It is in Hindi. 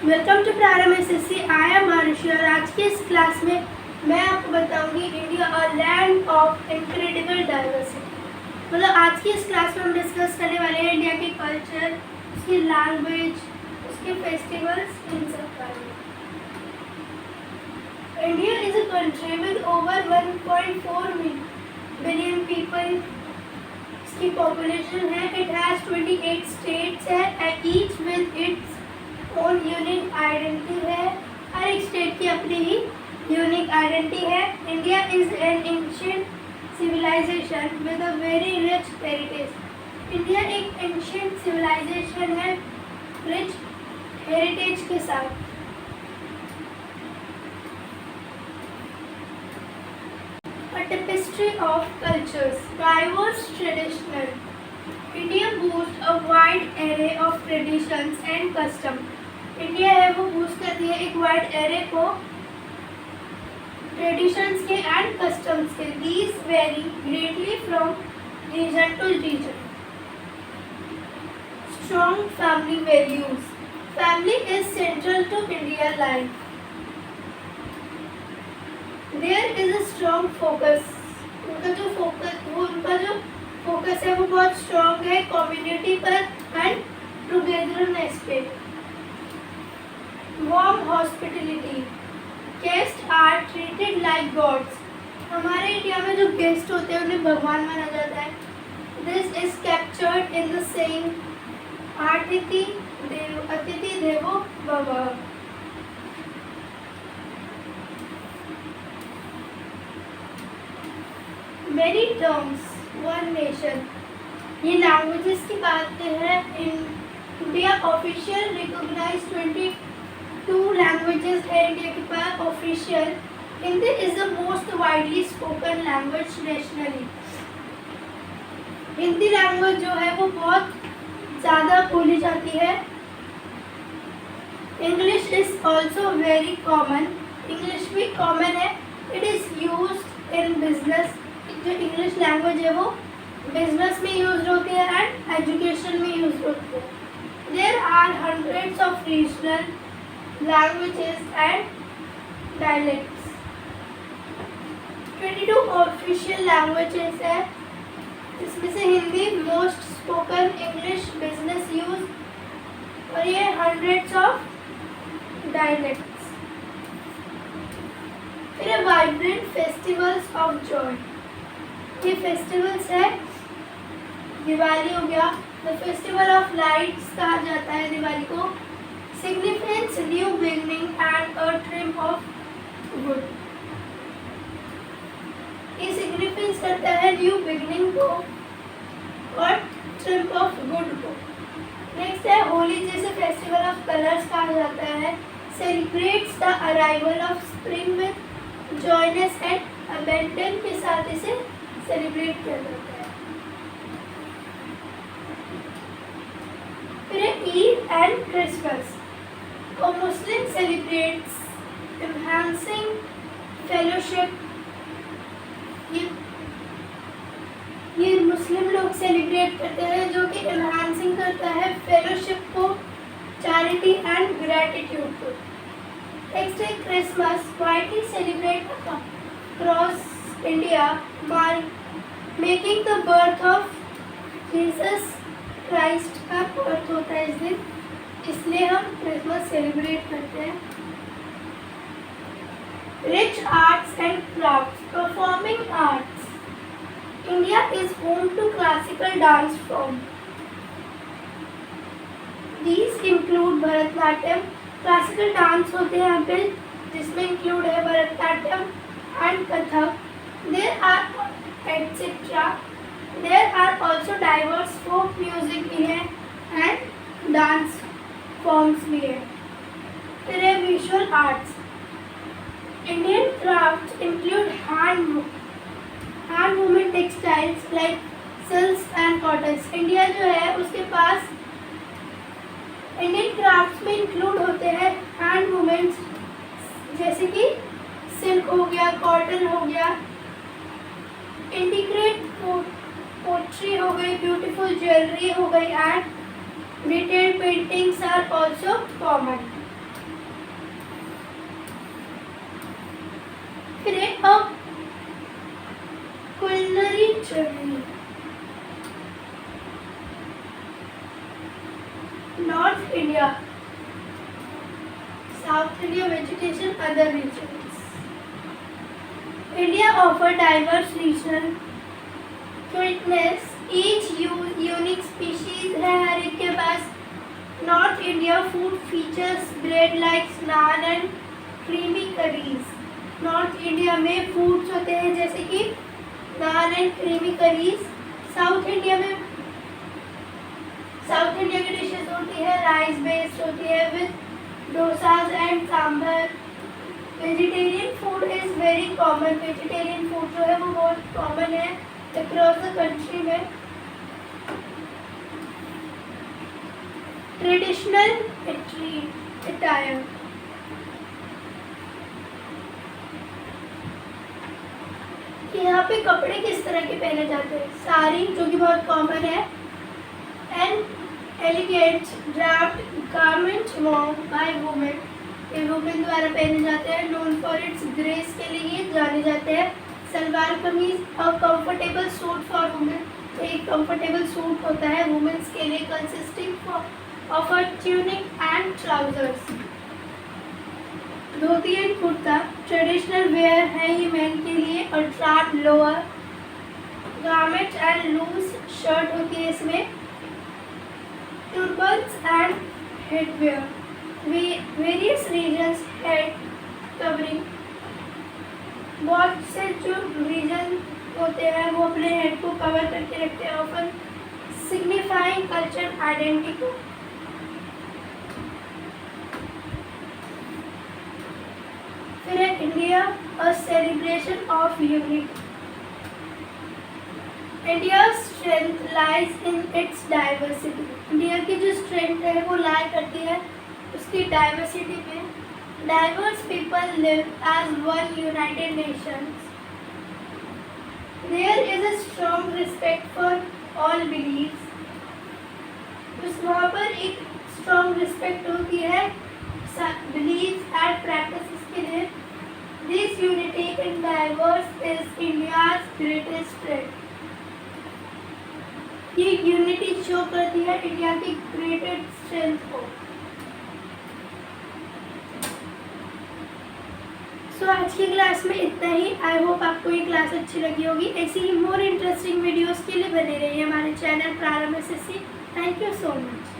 वेलकम टू प्रारंभ एसएससी। आई एम आरुषि और आज के इस क्लास में मैं आपको बताऊंगी इंडिया और लैंड ऑफ इनक्रेडिबल डाइवर्सिटी। मतलब आज की इस क्लास में हम डिस्कस करने वाले हैं इंडिया के कल्चर, उसकी लैंग्वेज, उसके फेस्टिवल्स, इन सब बारे में। India is a country with over 1.4 billion people. इसकी पॉपुलेशन है। इट हैज 28 स्टेट्स है and each with its own unique identity है। हर एक स्टेट की अपनी ही यूनिक आइडेंटिटी है। India is an ancient civilisation with a very rich heritage. India एक एंशिएंट सिविलाइजेशन है रिच हेरिटेज के साथ। A tapestry of cultures, diverse traditional. India boasts a wide array of traditions and customs. India है वो बूस्ट करती है एक वाइड एरे को ट्रेडिशंस के एंड कस्टम्स के। These vary greatly from region to region. Strong family values. Family is central to India life. There is a strong focus. उनका जो फोकस है वो बहुत स्ट्रॉन्ग है कम्युनिटी पर एंड टुगेदरनेस पे। Warm hospitality. Guest are treated like gods. हमारे इंडिया में जो गेस्ट होते हैं उन्हें भगवान माना जाता है। This is captured in the saying अतिथि देवो भवः। Many terms, one nation. ये लैंग्वेजेस की बात है। इंडिया ऑफिशियल रिकॉग्नाइज 22 लैंग्वेजेस है इंडिया के पास official. Hindi is the most widely spoken language nationally. Hindi language जो है वो बहुत ज़्यादा बोली जाती है। English is also very common. English भी कॉमन है। It is used in business. जो इंग्लिश लैंग्वेज है वो बिजनेस में यूज होती है एंड एजुकेशन में यूज होती है। There are hundreds of regional languages and dialects. 22 official languages है, इसमें से Hindi most spoken, English business use और ये हंड्रेड्स ऑफ डायलेक्ट्स। फिर वाइब्रेंट फेस्टिवल्स ऑफ जॉय। ये फेस्टिवल्स है। दिवाली हो गया, द फेस्टिवल ऑफ लाइट्स कहा जाता है दिवाली को। Significance new beginning and a trim of good. ये सिग्निफिकेंस करता है न्यू बिगनिंग को और ट्रिम ऑफ गुड को। नेक्स्ट है होली, जिसे फेस्टिवल ऑफ कलर्स कहा जाता है। Celebrates the arrival of spring with joyness and abandon के साथ इसे सेलिब्रेट किया जाता है। फिर Eid and Christmas. Muslim celebrates enhancing fellowship. ये मुस्लिम लोग सेलिब्रेट करते हैं जो कि एनहांसिंग करता है फेलोशिप को, चैरिटी एंड ग्रैटिट्यूड को। नेक्स्ट है Christmas, widely celebrate across India, making the birth of Jesus Christ का बर्थ होता है इस दिन, इसलिए हम क्रिसमस सेलिब्रेट करते हैं। Rich arts and crafts, performing arts. India is home to classical dance form. These include Bharatanatyam. Classical dance होते हैं यहाँ पे जिसमें इंक्लूड है Bharatanatyam and Kathak. There are etc. There are also diverse folk music भी है and dance forms भी है। फिर है visual arts. Indian crafts include hand-woven textiles like silks and cottons. India जो है उसके पास इंडियन क्राफ्ट्स में इंक्लूड होते हैं हैंड वुमेन्स, जैसे कि सिल्क हो गया, कॉटन हो गया, इंटीग्रेट पोट्री हो गई, ब्यूटीफुल ज्वेलरी हो गई and detailed paintings are also common. फिर है अ culinary journey. North India, South India vegetation, other regions. India offer diverse regional cuteness. Each unique species है हर एक के पास. North India food features bread like naan and creamy curries. North India में foods होते हैं जैसे कि naan and creamy curries. South India की डिशेज होती है राइस बेस्ड होती है with dosas and sambar. Vegetarian food is very common. Vegetarian food जो है वो बहुत कॉमन है अक्रॉस द कंट्री में. Traditional attire. यहाँ पे कपड़े किस तरह के पहने जाते हैं. साड़ी जो कि बहुत कॉमन है. And elegant draft garment Warne by women. ये वुमेन द्वारा पहने जाते हैं. नोन फॉर इट्स ग्रेस के लिए जाने जाते हैं. Salwar kameez a comfortable suit for women. एक कंफर्टेबल सूट होता है वुमेन्स के लिए consisting of a tunic and trousers. Dhoti and kurta traditional wear है ये मेन के लिए. और short lower garment and loose shirt होती है इसमें. Turbans and headwear. Various regions head covering. बहुत से जो रीजन होते हैं वो अपने हेड को कवर करके रखते हैं ऑफन सिग्निफाइंग कल्चर आइडेंटिटी. फिर है India a celebration of unity. India strength lies in its diversity. India की जो स्ट्रेंथ है वो लाई करती है उसकी डाइवर्सिटी में. Diverse people live as one united nations. There is a strong respect for all beliefs. वहाँ पर एक स्ट्रॉन्ग रिस्पेक्ट होती है बिलीव्स एंड प्रैक्टिसेस के लिए. This unity in diverse is India's greatest strength. ये यूनिटी शो करती है इंडिया की ग्रेटेस्ट स्ट्रेंथ को. सो आज की क्लास में इतना ही. आई होप आपको ये क्लास अच्छी लगी होगी. ऐसी ही मोर इंटरेस्टिंग वीडियोस के लिए बने रहिए हमारे चैनल प्रारंभ SSC. Thank you so much.